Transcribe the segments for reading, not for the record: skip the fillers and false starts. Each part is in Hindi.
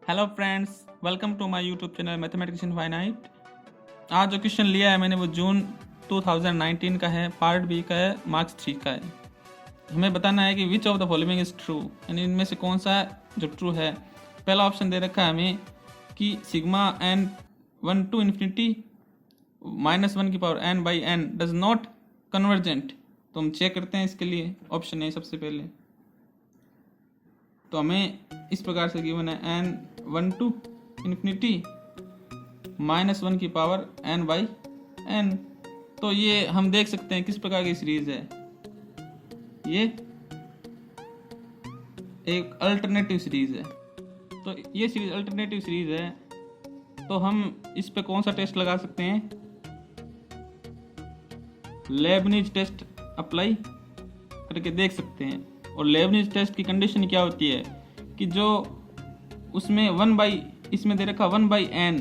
Hello friends, welcome to my YouTube channel mathematics infinite. आज जो क्वेश्चन लिया है मैंने वो जून 2019 का है, पार्ट बी का है, मार्क्स 3 का है। हमें बताना है कि which of the following is true, यानी इनमें से कौन सा जो ट्रू है। पहला ऑप्शन दे रखा है हमें कि सिग्मा एन 1 टू इन्फिनिटी -1 की power n by n does not convergent. तो हम चेक करते हैं इसके लिए। ऑप्शन ए सबसे पहले तो हमें इस प्रकार से गिवन है n 1 टू इन्फिनिटी -1 की पावर n बाई n। तो ये हम देख सकते हैं किस प्रकार की सीरीज है। ये एक अल्टरनेटिव सीरीज है। तो ये सीरीज अल्टरनेटिव सीरीज है, तो हम इस पे कौन सा टेस्ट लगा सकते हैं? लेबनिज टेस्ट अप्लाई करके देख सकते हैं। और लेबनिज टेस्ट की कंडीशन क्या होती है कि जो उसमें 1 बाई इसमें दे रखा 1 बाई n,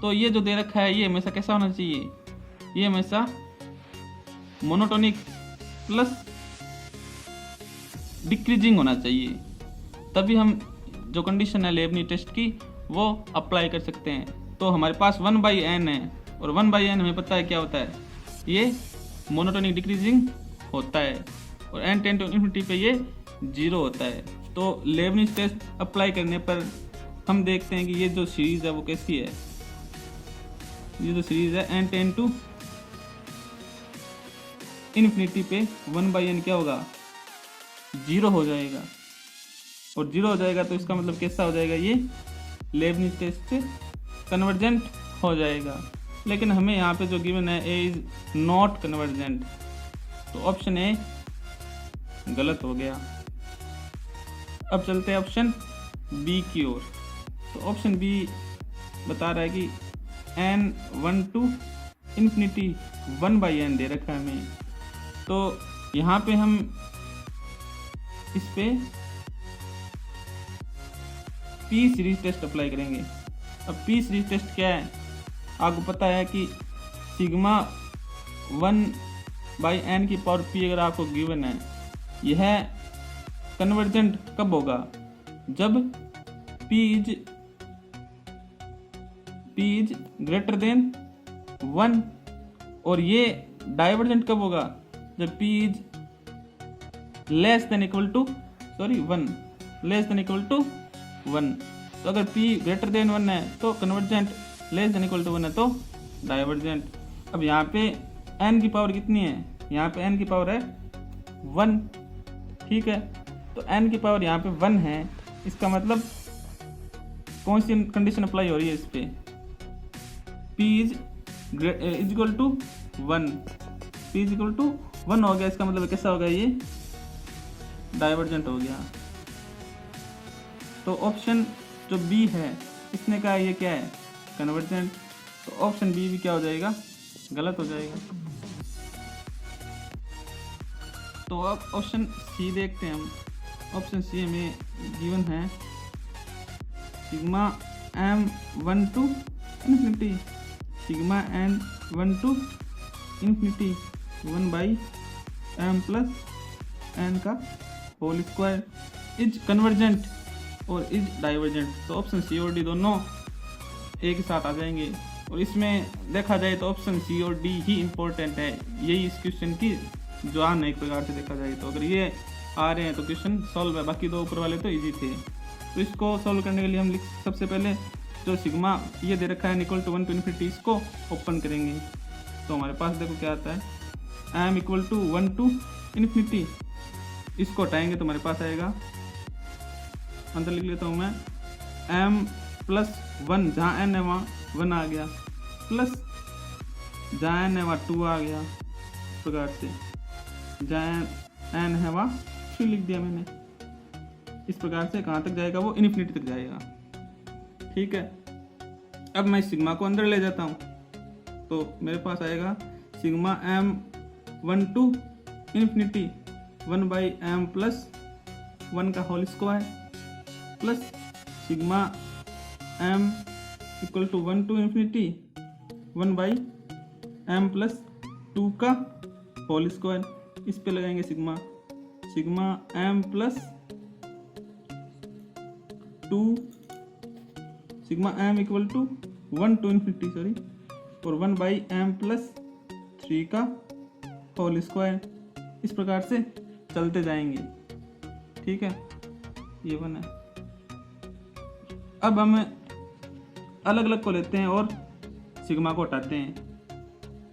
तो ये जो दे रखा है ये हमेशा कैसा होना चाहिए? ये हमेशा मोनोटोनिक प्लस डिक्रीजिंग होना चाहिए। तभी हम जो कंडीशन है लेबनिज टेस्ट की वो अप्लाई कर सकते हैं। तो हमारे पास 1 बाई n है और 1 बाई n हमें पता है क्या होता है, ये मोनोटोनिक डिक्रीजिंग होता है और n टेंड टू इन्फिनिटी पे ये 0 होता है। तो लेबनिज टेस्ट अप्लाई करने पर हम देखते हैं कि ये जो सीरीज है वो कैसी है। ये जो सीरीज है n टेंड टू इन्फिनिटी पे 1 बाई n क्या होगा? 0 हो जाएगा। और 0 हो जाएगा तो इसका मतलब कैसा हो जाएगा? ये लेबनिज टेस्ट से कन्वर्जेंट हो जाएगा। लेकिन हमें यहाँ पे जो गिवन है ए इज नॉट कन्वर्जेंट, तो ऑप्शन ए गलत हो गया। अब चलते हैं ऑप्शन बी की ओर। तो ऑप्शन बी बता रहा है कि n 1 to infinity 1 by n दे रखा है हमें। तो यहाँ पे हम इस पे पी सीरीज टेस्ट अप्लाई करेंगे। अब पी सीरीज टेस्ट क्या है? आपको पता है कि सिग्मा 1 बाई n की पावर p अगर आपको गिवन है, यह कन्वर्जेंट कब होगा? जब p इज ग्रेटर देन 1। और ये डाइवर्जेंट कब होगा? जब p is less than equal to 1, less than equal to 1। तो अगर p ग्रेटर देन 1 है तो convergent, less than equal to 1 है तो डाइवर्जेंट। अब यहाँ पे n की पावर कितनी है? यहाँ पे n की पावर है 1, ठीक है। तो n की पावर यहाँ पे 1 है, इसका मतलब कौन सी कंडीशन अप्लाई हो रही है इस पे? p is equal to 1, p is equal to 1 हो गया। इसका मतलब कैसा हो गया? ये डाइवर्जेंट हो गया। तो ऑप्शन जो बी है इसने कहा ये क्या है? कन्वर्जेंट। तो ऑप्शन बी भी क्या हो जाएगा? गलत हो जाएगा। तो अब ऑप्शन सी देखते हैं हम। ऑप्शन सी में गिवन है sigma m 1 to infinity sigma n 1 to infinity 1 by m plus n का होल स्क्वायर इज कन्वर्जेंट और इज डाइवर्जेंट। तो ऑप्शन सी और डी दोनों एक ही साथ आ जाएंगे। और इसमें देखा जाए तो ऑप्शन सी और डी ही इम्पोर्टेंट है। यही इस क्वेश्चन की जान है एक प्रकार से देखा जाए तो। अगर ये आ रहे हैं तो क्वेश्चन सॉल्व है, बाकी दो ऊपर वाले तो इजी थे। तो इसको सॉल्व करने के लिए हम सबसे पहले जो सिग्मा ये दे रखा है इक्वल टू 1 टू इन्फिनिटी, इसको ओपन करेंगे। तो हमारे पास देखो क्या आता है, m equal to 1 to infinity. इसको हटाएंगे तो हमारे पास आएगा, अंदर लिख लेता हूँ मैं, m प्लस 1, जहाँ n है वहाँ 1 आ गया, प्लस जहाँ n है वहाँ 2 आ गया। इस प्रकार से जहाँ n है वहाँ 3 लिख दिया मैंने। इस प्रकार से कहाँ तक जाएगा? वो इन्फिनिटी तक जाएगा, ठीक है। अब मैं सिग्मा को अंदर ले जाता हूँ तो मेरे पास आएगा sigma m 1 to infinity 1 by m plus 1 का whole square plus sigma m equal to 1 to infinity 1 by m plus 2 का होल स्क्वायर। इस पे लगाएंगे sigma m plus 2 sigma M equal to 1 to infinity sorry, और 1 बाई एम प्लस 3 का होल स्क्वायर। इस प्रकार से चलते जाएंगे, ठीक है, ये 1 है। अब हम अलग अलग को लेते हैं और सिग्मा को हटाते हैं।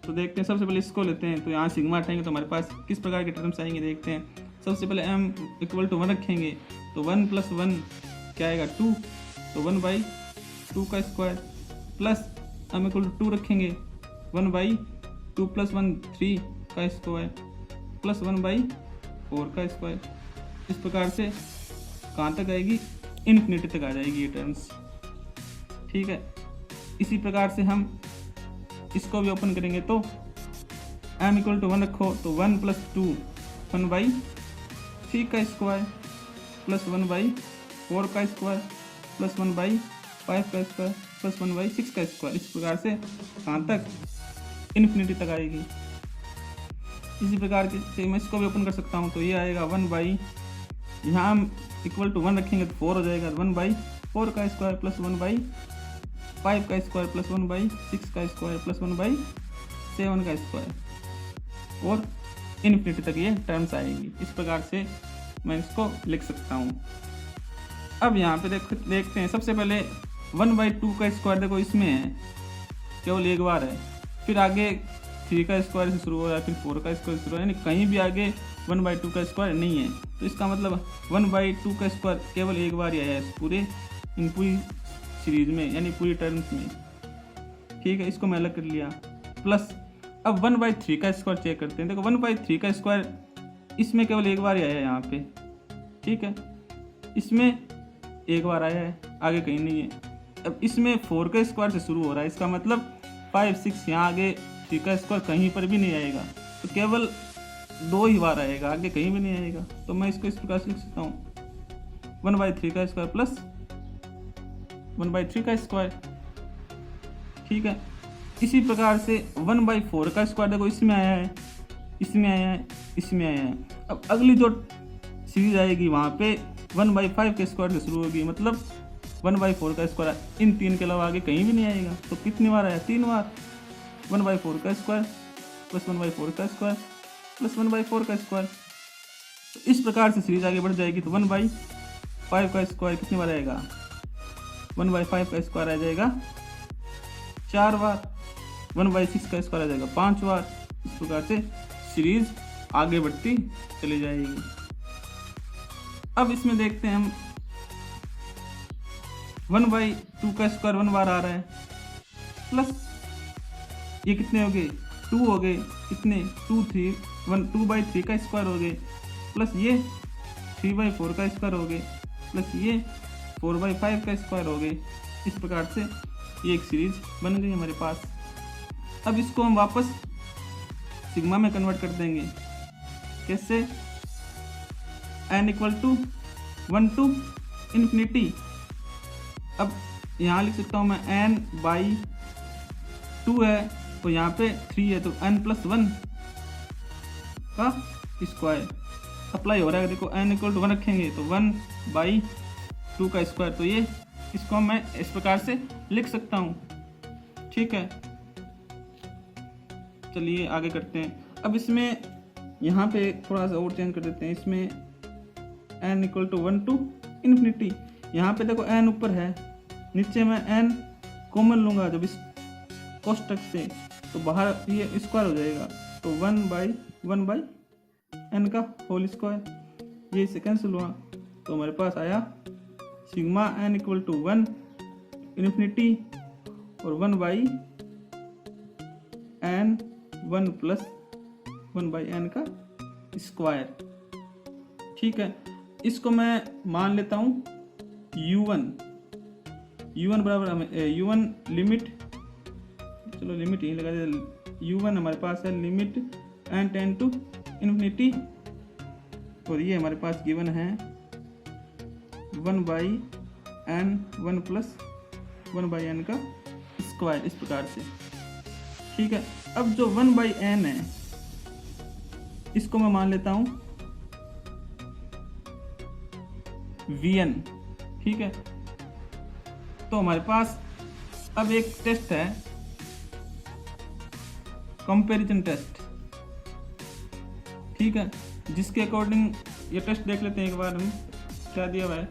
तो देखते हैं, सबसे पहले इसको लेते हैं, तो यहाँ सिग्मा हटाएंगे तो हमारे पास किस प्रकार के टर्म्स आएंगे देखते हैं। सबसे पहले m इक्वल टू 1 रखेंगे, तो 1 प्लस 1 क्या आएगा 2, तो 1 बाई 2 का square, plus m equal to 2 रखेंगे, 1 बाई 2 प्लस 1 3 का स्क्वायर, प्लस 1 बाई 4 का स्क्वायर। इस प्रकार से कहाँ तक आएगी, इन्फिनिटी तक आ जाएगी ये टर्म्स, ठीक है। इसी प्रकार से हम इसको भी ओपन करेंगे, तो m इक्वल टू 1 रखो, तो 1 प्लस 2 1 बाई 3 का स्क्वायर, प्लस 1 बाई 4 का स्क्वायर, प्लस 1 बाई 5 का स्क्वायर, प्लस 1 बाई 6 का स्क्वायर। इस प्रकार से कहाँ तक, इन्फिनिटी तक आएगी। इसी प्रकार से मैं इसको भी ओपन कर सकता हूँ, तो ये आएगा 1 बाई, यहाँ हम इक्वल टू 1 रखेंगे तो 4 हो जाएगा, 1 बाई 4 का स्क्वायर, प्लस 1 बाई 5 का स्क्वायर, प्लस 1 बाई 6 का स्क्वायर, प्लस 1 बाई 7 का स्क्वायर, और इन्फिनिटी तक ये टर्म्स आएगी। इस प्रकार से मैं इसको लिख सकता हूँ। अब यहाँ पे देखते हैं, सबसे पहले 1 बाई 2 का स्क्वायर देखो इसमें है, केवल एक बार है, फिर आगे 3 का स्क्वायर से शुरू हो रहा है, फिर 4 का स्क्वायर शुरू हो रहा है, यानी कहीं भी आगे 1 बाई 2 का स्क्वायर नहीं है। तो इसका मतलब 1 बाई 2 का स्क्वायर केवल एक बार ही आया है इन पूरी सीरीज में, यानी पूरी टर्म्स में, ठीक है। इसको मैं अलग कर लिया, प्लस अब 1 बाई 3 का स्क्वायर चेक करते हैं। देखो 1 बाई 3 का स्क्वायर इसमें केवल एक बार ही आया है यहाँ पे, ठीक है, इसमें एक बार आया है, आगे कहीं नहीं है। अब इसमें 4 का स्क्वायर से शुरू हो रहा है, इसका मतलब 5 6 यहाँ आगे 3 का स्क्वायर कहीं पर भी नहीं आएगा, तो केवल 2 ही बार आएगा, आगे कहीं भी नहीं आएगा। तो मैं इसको इस प्रकार से लिख सकता हूँ, 1 बाई 3 का स्क्वायर प्लस 1 बाई 3 का स्क्वायर, ठीक है। इसी प्रकार से 1 बाई 4 का स्क्वायर देखो इसमें आया है, इसमें आया है, इसमें आया है। अब अगली जो सीरीज आएगी वहाँ पे 1 बाई 5 के स्क्वायर से शुरू होगी, मतलब 1 बाई 4 का स्क्वायर इन 3 के अलावा आगे कहीं भी नहीं आएगा। तो कितनी बार आया, 3 बार, 1 बाई 4 का स्क्वायर प्लस 1 बाई 4 का स्क्वायर प्लस 1 बाई 4 का स्क्वायर। तो इस प्रकार से सीरीज आगे बढ़ जाएगी। तो 1 बाई 5 का स्क्वायर कितनी बार आएगा, 1 बाई 5 का स्क्वायर आ जाएगा 4 बार, 1 बाई 6 का स्क्वायर आ जाएगा 5 बार। इस प्रकार से सीरीज आगे बढ़ती चली जाएगी। अब इसमें देखते हैं हम 1 बाई 2 का स्क्वायर 1 बार आ रहा है, प्लस ये कितने हो गए, 2 हो गए, कितने 2 3 2 बाई 3 का स्क्वायर हो गए, प्लस ये 3 बाई 4 का स्क्वायर हो गए, प्लस ये 4 बाई 5 का स्क्वायर हो गए। इस प्रकार से ये एक सीरीज बन गई हमारे पास। अब इसको हम वापस सिग्मा में कन्वर्ट कर देंगे, कैसे, n equal to 1 to infinity. अब यहाँ लिख सकता हूँ मैं n बाई 2 है, तो यहाँ पे 3 है, तो n प्लस 1 का स्क्वायर अप्लाई हो रहा है। देखो n इक्वल टू 1 रखेंगे तो 1 बाई 2 का स्क्वायर, तो ये इसको मैं इस प्रकार से लिख सकता हूँ, ठीक है। चलिए आगे करते हैं। अब इसमें यहाँ पे थोड़ा सा और चेंज कर देते हैं, इसमें n equal to 1 to infinity. यहाँ पे देखो n ऊपर है, नीचे मैं n कॉमन लूँगा जब इस कोष्टक से, तो बाहर ये स्क्वायर हो जाएगा, तो 1 बाई n का होल स्क्वायर, ये इससे कैंसिल हुआ, तो हमारे पास आया sigma n equal to 1 infinity और 1 by n 1 plus 1 by n का स्क्वायर, ठीक है। इसको मैं मान लेता हूँ u1 बराबर हमें u1 लिमिट, चलो लिमिट यही लगा दे, u1 हमारे पास है limit n tend to infinity, और ये हमारे पास गिवन है 1 by n 1 plus 1 by n का स्क्वायर, इस प्रकार से, ठीक है। अब जो 1 बाई n है इसको मैं मान लेता हूँ vn, ठीक है। तो हमारे पास अब एक टेस्ट है कंपैरिजन टेस्ट, ठीक है, जिसके अकॉर्डिंग ये टेस्ट देख लेते हैं एक बार हम क्या दिया हुआ है।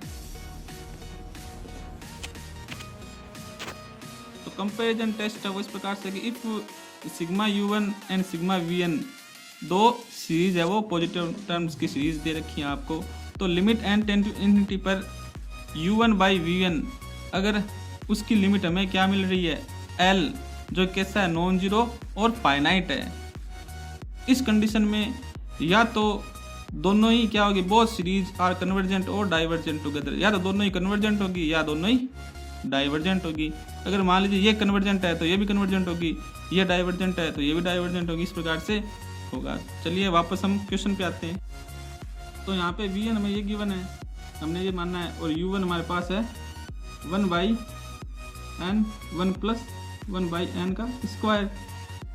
तो कंपैरिजन टेस्ट है वो इस प्रकार से कि if sigma u1 and sigma vn दो सीरीज है, वो पॉजिटिव टर्म्स की सीरीज दे रखी है आपको, तो limit n tend to infinity पर u1 बाई वी1, अगर उसकी लिमिट हमें क्या मिल रही है l, जो कैसा है नॉन जीरो और फाइनाइट है। इस कंडीशन में या तो दोनों ही क्या होगी, बोथ सीरीज आर कन्वर्जेंट और डाइवर्जेंट टुगेदर, या तो दोनों ही कन्वर्जेंट होगी या दोनों ही डाइवर्जेंट होगी। अगर मान लीजिए ये कन्वर्जेंट है तो ये भी कन्वर्जेंट होगी, ये डाइवर्जेंट है तो ये भी डाइवर्जेंट होगी, इस प्रकार से होगा। चलिए वापस हम क्वेश्चन पे आते हैं। तो यहाँ पे वी एन हमें ये गिवन है, हमने ये मानना है, और यू वन हमारे पास है 1/n 1 + 1/n का स्क्वायर,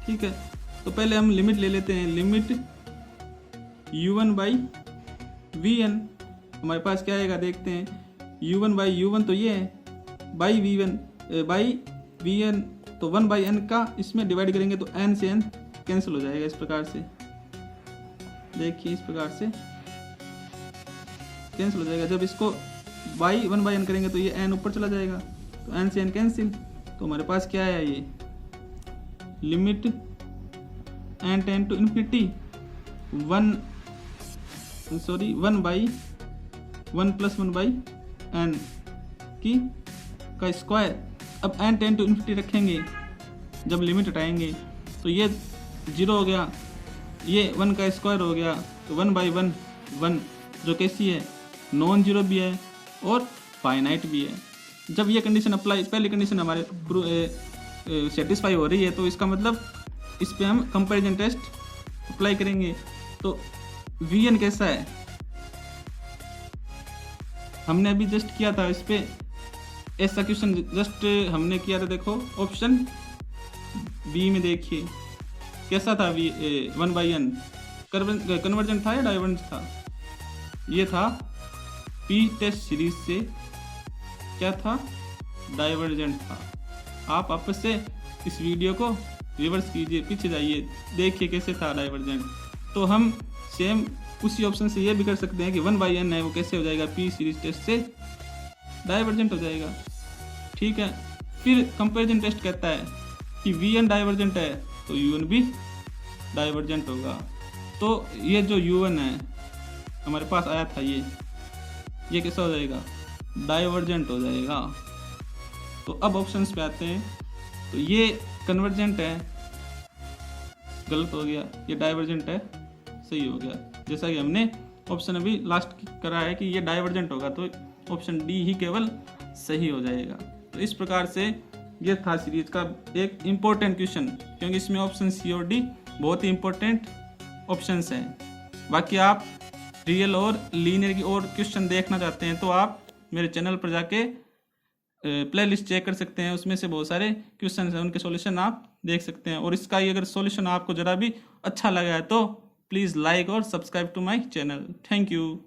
ठीक है। तो पहले हम लिमिट ले लेते हैं, limit u1 by V N हमारे पास क्या आएगा देखते हैं। u1 बाई u1 तो ये है, बाई वी एन तो 1/n का इसमें डिवाइड करेंगे तो n से n कैंसिल हो जाएगा, इस प्रकार से देखिए, इस प्रकार से कैंसिल हो जाएगा। जब इसको बाई 1/n करेंगे तो ये n ऊपर चला जाएगा, तो n से n कैंसिल, तो हमारे पास क्या है ये limit n tend to infinity 1/1 + 1/n की का स्क्वायर। अब n टेंड टू इन्फिनिटी रखेंगे, जब लिमिट हटाएंगे तो ये 0 हो गया, ये 1 का स्क्वायर हो गया, तो 1/1 1, जो कैसी है नॉन जीरो भी है और फाइनाइट भी है। जब ये कंडीशन अप्लाई, पहली कंडीशन हमारे सेटिस्फाई हो रही है, तो इसका मतलब इस पे हम कंपैरिजन टेस्ट अप्लाई करेंगे। तो वीएन कैसा है, हमने अभी जस्ट किया था, इस पे ऐसा क्वेश्चन जस्ट हमने किया था, देखो ऑप्शन बी में देखिए कैसा था, 1/n कन्वर्जेंट था या डाइवर्जेंट था, ये था पी टेस्ट सीरीज से क्या था, डाइवर्जेंट था। आप वापस से इस वीडियो को रिवर्स कीजिए, पीछे जाइए, देखिए कैसे था डाइवर्जेंट। तो हम सेम उसी ऑप्शन से ये भी कर सकते हैं कि 1/n है वो कैसे हो जाएगा, पी सीरीज टेस्ट से डाइवर्जेंट हो जाएगा, ठीक है। फिर कंपैरिजन टेस्ट कहता है कि वी एन डाइवर्जेंट है तो यू एन भी डाइवर्जेंट होगा। तो ये जो यू एन है हमारे पास आया था, ये कैसा हो जाएगा, डाइवर्जेंट हो जाएगा। तो अब ऑप्शंस पे आते हैं, तो ये कन्वर्जेंट है, गलत हो गया, ये डाइवर्जेंट है, सही हो गया। जैसा कि हमने ऑप्शन अभी लास्ट करा है कि ये डाइवर्जेंट होगा, तो ऑप्शन डी ही केवल सही हो जाएगा। तो इस प्रकार से ये था सीरीज का एक इम्पोर्टेंट क्वेश्चन, क्योंकि इसमें ऑप्शन सी और डी बहुत ही इम्पोर्टेंट ऑप्शंस हैं। बाकी आप रियल और लीनियर की और क्वेश्चन देखना चाहते हैं तो आप मेरे चैनल पर जाके प्लेलिस्ट चेक कर सकते हैं, उसमें से बहुत सारे क्वेश्चन हैं, उनके सॉल्यूशन आप देख सकते हैं। और इसका अगर सॉल्यूशन आपको ज़रा भी अच्छा लगा है तो प्लीज़ लाइक और subscribe to my channel. Thank you.